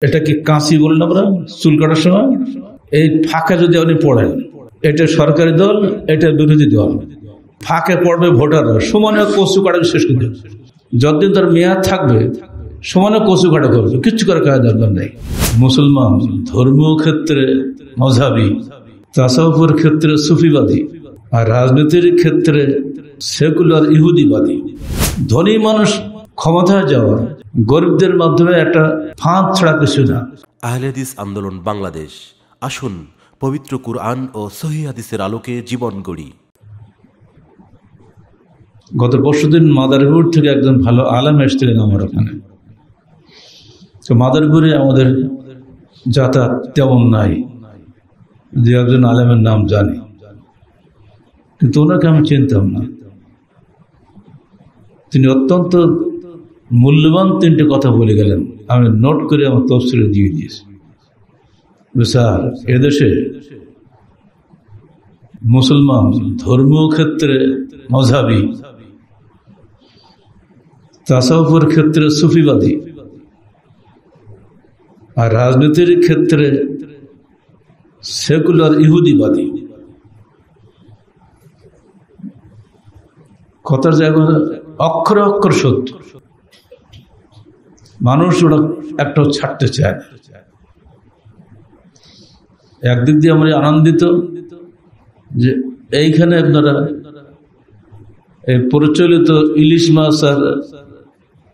এটা কি কাঁচি বলেন আমরা চুল কাটার সময়? এই ফাঁকে যদি আপনি পড়েন, এটা সরকারি দল, এটা বিরোধী দল, ফাঁকে পড়বে ভোটাররা, সমানে কচু কাটা শেষ করে দেবে। যতদিন তার মেয়াদ থাকবে সমানে কচু কাটা করবে, কিচ্ছু করে কাজ দরকার নেই। মুসলমান ধর্মীয় ক্ষেত্রে মযহাবী, তাসাউফের ক্ষেত্রে সুফিবাদী, আর রাজনীতির ক্ষেত্রে সেকুলার ইহুদিবাদী। ধনী মানুষ ক্ষমতায় যাওয়ার গরিবদের মাধ্যমে একটা ফাঁদ ছাড়া কিছু না। আহলে হাদিস আন্দোলন বাংলাদেশ, আসুন পবিত্র কুরআন ও সহিহ হাদিসের আলোকে জীবন গড়ি। গত পরশুদিন মাদারীপুর থেকে একজন ভালো আলেম এসেছিলেন আমার ওখানে। তো মাদারীপুরে আমাদের যাতায়াত তেমন নাই, যে একজন আলেমের নাম জানি, কিন্তু ওনাকে আমি চিনতাম না। তিনি অত্যন্ত মূল্যবান তিনটে কথা বলে গেলেন, আমি নোট করে আমার তফসিলে দিয়ে দিয়েছি। স্যার, এদেশে মুসলমান ধর্মীয় ক্ষেত্রে মযহাবী, তাসাউফের ক্ষেত্রে সুফিবাদী, আর রাজনীতির ক্ষেত্রে সেকুলার ইহুদিবাদী। কথার জায়গা অক্ষরে অক্ষর সত্য। মানুষ ওরা একটাও ছাড়তে চায় না। একদিক দিয়ে আমরা আনন্দিত যে এইখানে আপনারা এই প্রচলিত ইলিশ মাছ আর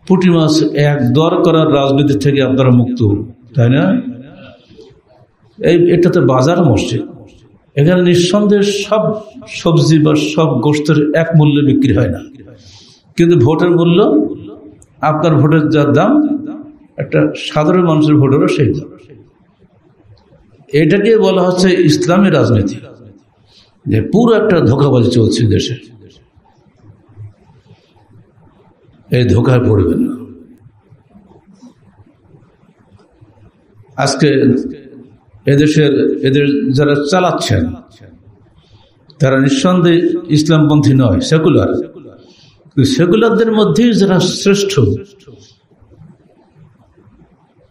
পুঁটি মাছ এক দর করার রাজনীতি থেকে আপনারা মুক্ত, তাই না? এটাতে বাজার মসজিদ, এখানে নিঃসন্দেহে সব সবজি বা সব গোস্তের এক মূল্যে বিক্রি হয় না, কিন্তু ভোটের মূল্য, আপনার ভোটের যার দাম, একটা সাধারণ মানুষের ভোটেরও সেই দাম। এটাকে বলা হচ্ছে ইসলামী রাজনীতি, যে পুরো একটা ধোঁকাবাজি চলছে দেশে। এই ধোঁকায় পড়বেন না। আজকে এদের যারা চালাচ্ছেন তারা নিঃসন্দেহে ইসলামপন্থী নয়, সেকুলার। সেকুলারদের মধ্যেই যারা শ্রেষ্ঠ,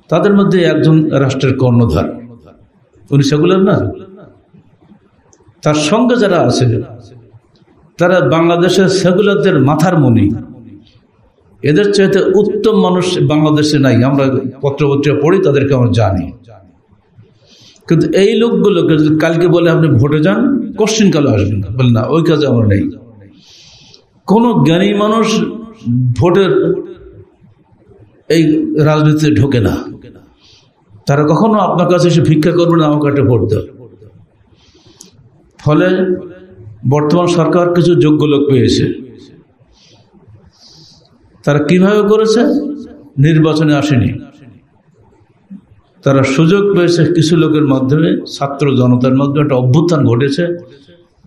তাদের মধ্যে একজন রাষ্ট্রের কর্ণধার, উনি সেকুলার না? তার সঙ্গে যারা আছে তারা বাংলাদেশের সেকুলারদের মাথার মণি। এদের চাইতে উত্তম মানুষ বাংলাদেশে নাই। আমরা পত্রপত্রিকা পড়ি, তাদেরকে আমরা জানি, কিন্তু এই লোকগুলোকে কালকে বলে আপনি ভোটে যান, কোশ্চিন কালে আসবেন না, বলে না, ওই কাজে আমরা নেই। কোন জ্ঞানী মানুষ ভোটের এই রাজনীতিতে ঢোকে না। তারা কখনো আপনার কাছে এসে ভিক্ষা করবে না, আমাকে একটা ভোট দেয়। ফলে বর্তমান সরকার কিছু যোগ্য লোক পেয়েছে। তারা কিভাবে করেছে? নির্বাচনে আসেনি, তারা সুযোগ পেয়েছে কিছু লোকের মাধ্যমে, ছাত্র জনতার মাধ্যমে একটা অভ্যুত্থান ঘটেছে,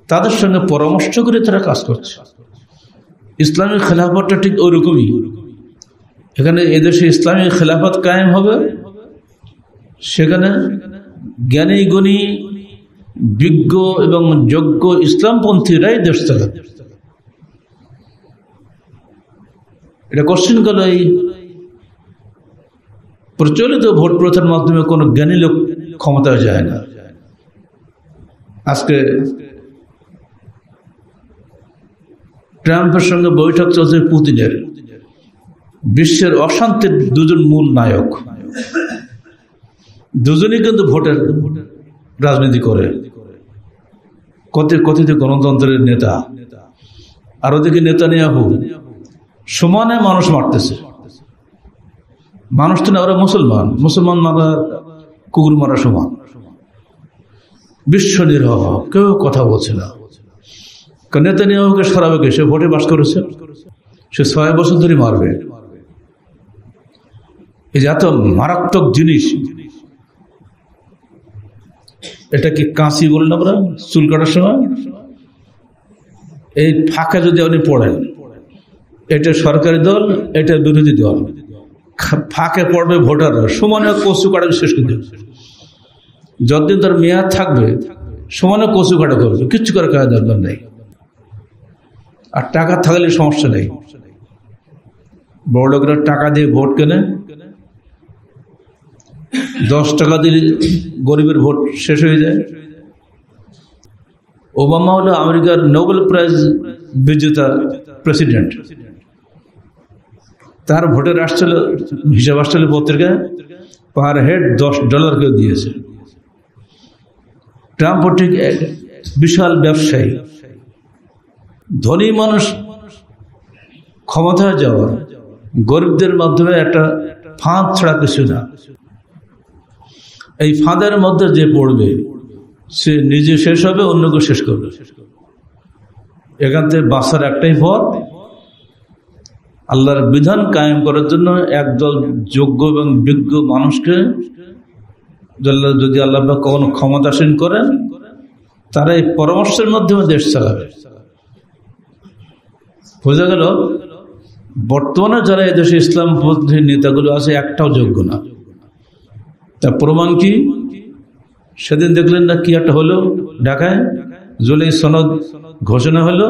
তাদের সঙ্গে পরামর্শ করে তারা কাজ করছে। ইসলামী খেলাফতটা ঠিক ওইরকমই। এখানে এদেশে ইসলামী খেলাফত কায়েম হবে, সেখানে জ্ঞানী গুণী বিজ্ঞ এবং যোগ্য ইসলামপন্থীরাই দেশ চালাবে। এটা কোশ্চিন কালে এই প্রচলিত ভোট প্রথার মাধ্যমে কোন জ্ঞানী লোক ক্ষমতায় যায় না। আজকে ট্রাম্পের সঙ্গে বৈঠক চলছে পুতিনের। বিশ্বের অশান্তির দুজন মূল নায়ক, দুজনই কিন্তু ভোটের রাজনীতি করে, কথিত গণতন্ত্রের নেতা। আর ওদিকে নেতানিয়াহু সমানে মানুষ মারতেছে। মানুষ তো না, ওরা মুসলমান মারা কুকুর মারা সমান। বিশ্ব নিরহ, কেউ কথা বলছে না। নেতানিয়াহুকে সরাবে কে? সে ভোটে পাস করেছে, সে 6 বছর ধরে মারবে। এই যে এত মারাত্মক জিনিস, এটা কি কাঁচি বলেন আমরা চুল কাটার সময়? এই ফাঁকে যদি আপনি পড়েন, এটা সরকারি দল, এটা বিরোধী দল, ফাঁকে পড়বে ভোটাররা, সমানে কচু কাটা শেষ করে দেবে। যতদিন তার মেয়াদ থাকবে সমানে কচু কাটা করবে, কিচ্ছু করে কাজ দরকার নেই। আর টাকা থাকলে সমস্যা নেই। বড় লোকেরা টাকা দিয়ে ভোট কেনে, 10 টাকা দিলে গরিবের ভোট শেষ হয়ে যায়। ওবামা হলো আমেরিকার নোবেল প্রাইজ বিজেতা প্রেসিডেন্ট, তার ভোটের আসছিল হিসাব আসছিল পত্রিকায় পার হেড $10 কেউ দিয়েছে। ট্রাম্প ঠিক বিশাল ব্যবসায়ী, ধনী মানুষ ক্ষমতায় যাওয়ার গরিবদের মাধ্যমে একটা ফাঁদ ছাড়া কিছু না। এই ফাঁদের মধ্যে যে পড়বে সে নিজে শেষ হবে, অন্যকে শেষ করবে। এখান থেকে বাঁচার একটাই পথ, আল্লাহর বিধান কায়েম করার জন্য একদল যোগ্য এবং বিজ্ঞ মানুষকে যদি আল্লাহ কখনো ক্ষমতাসীন করেন, তারা এই পরামর্শের মাধ্যমে দেশ চালাবে। বোঝা গেল বর্তমানে যারা এদেশে ইসলামপন্থী নেতাগুলো আছে একটাও যোগ্য না। তার প্রমাণ কি? সেদিন দেখলেন না কি একটা হলো ঢাকায়, জুলাই সনদ ঘোষণা হলো,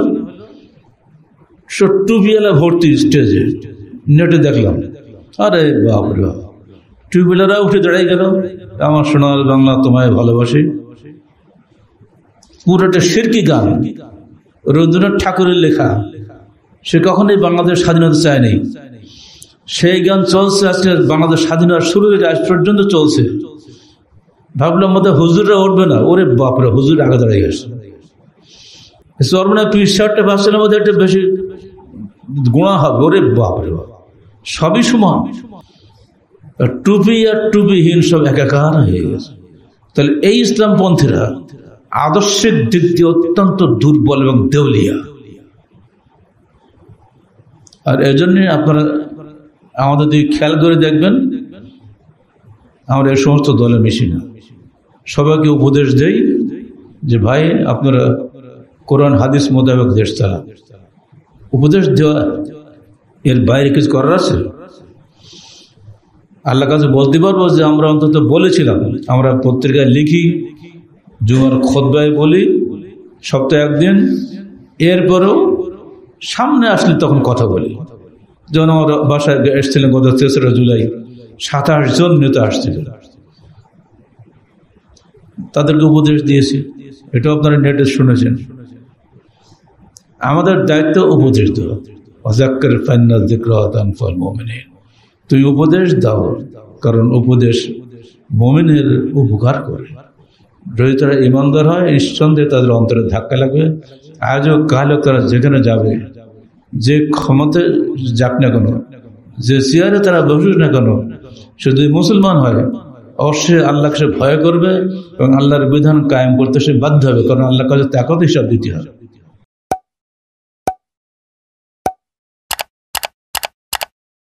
টুপিওয়ালা ভর্তি স্টেজে, নেটে দেখলাম। আরে বাপরে বাপ, টুপিওয়ালারা উঠে দাঁড়াই গেল, আমার সোনার বাংলা তোমায় ভালোবাসি। পুরোটা শিরকি গান, রবীন্দ্রনাথ ঠাকুরের লেখা। সে কখনোই বাংলাদেশ স্বাধীনতা চায়নি, সেই গান চলছে আজকে বাংলাদেশ স্বাধীনতা শুরু হয়ে আজ পর্যন্ত চলছে। ভাবলাম মধ্যে হুজুররা উঠবে না, ওরে বাপরে হুজুর আগে দাঁড়িয়ে গেছে। চরমনা টি-শার্টটা ভার্সনের মধ্যে একটা বেশি গোড়া হবে, ওরে বাপরে বাপ, সবই সমান। টুপি আর টুপিহীন সব একাকার হয়ে গেছে। তাহলে এই ইসলামপন্থীরা আদর্শের দিক দিয়ে অত্যন্ত দুর্বল এবং দেউলিয়া। আর এজন্য আপনারা আমাদের দিকে খেয়াল করে দেখবেন, আমরা এই সমস্ত দলে মিশি না। সবাইকে উপদেশ দেই যে ভাই আপনারা কোরআন হাদিস মোতাবেক দেশ চালান। উপদেশ দেওয়া, এর বাইরে কিছু করার আছে? আল্লাহ কাছে বলতে পারবো যে আমরা অন্তত বলেছিলাম, আমরা পত্রিকায় লিখি, জুমার খুতবায় বলি, সপ্তাহে একদিন, এরপরেও সামনে আসলে তখন কথা বলি। যেমন আমার বাসায় এসেছিলেন গত 3রা জুলাই, 27 জন নেতা আসছিল, তাদেরকে উপদেশ দিয়েছি। এটাও আপনারা নেটে শুনেছেন। আমাদের দায়িত্ব উপদেশ দেওয়া। তুই উপদেশ দাও, কারণ উপদেশ মুমিনের উপকার করে। যদি তারা ইমানদার হয়, নিঃসন্দেহে তাদের অন্তরে ধাক্কা লাগবে। আজও কালও তারা যেখানে যাবে, যে ক্ষমতায় যাক না কেন, যে চেয়ারে তারা বসুক না কেন, সে যদি মুসলমান হয় অবশ্যই আল্লাহকে সে ভয় করবে এবং আল্লাহর বিধান কায়েম করতে সে বাধ্য হবে, কারণ আল্লাহর কাছে তাকে হিসাব দিতে হবে।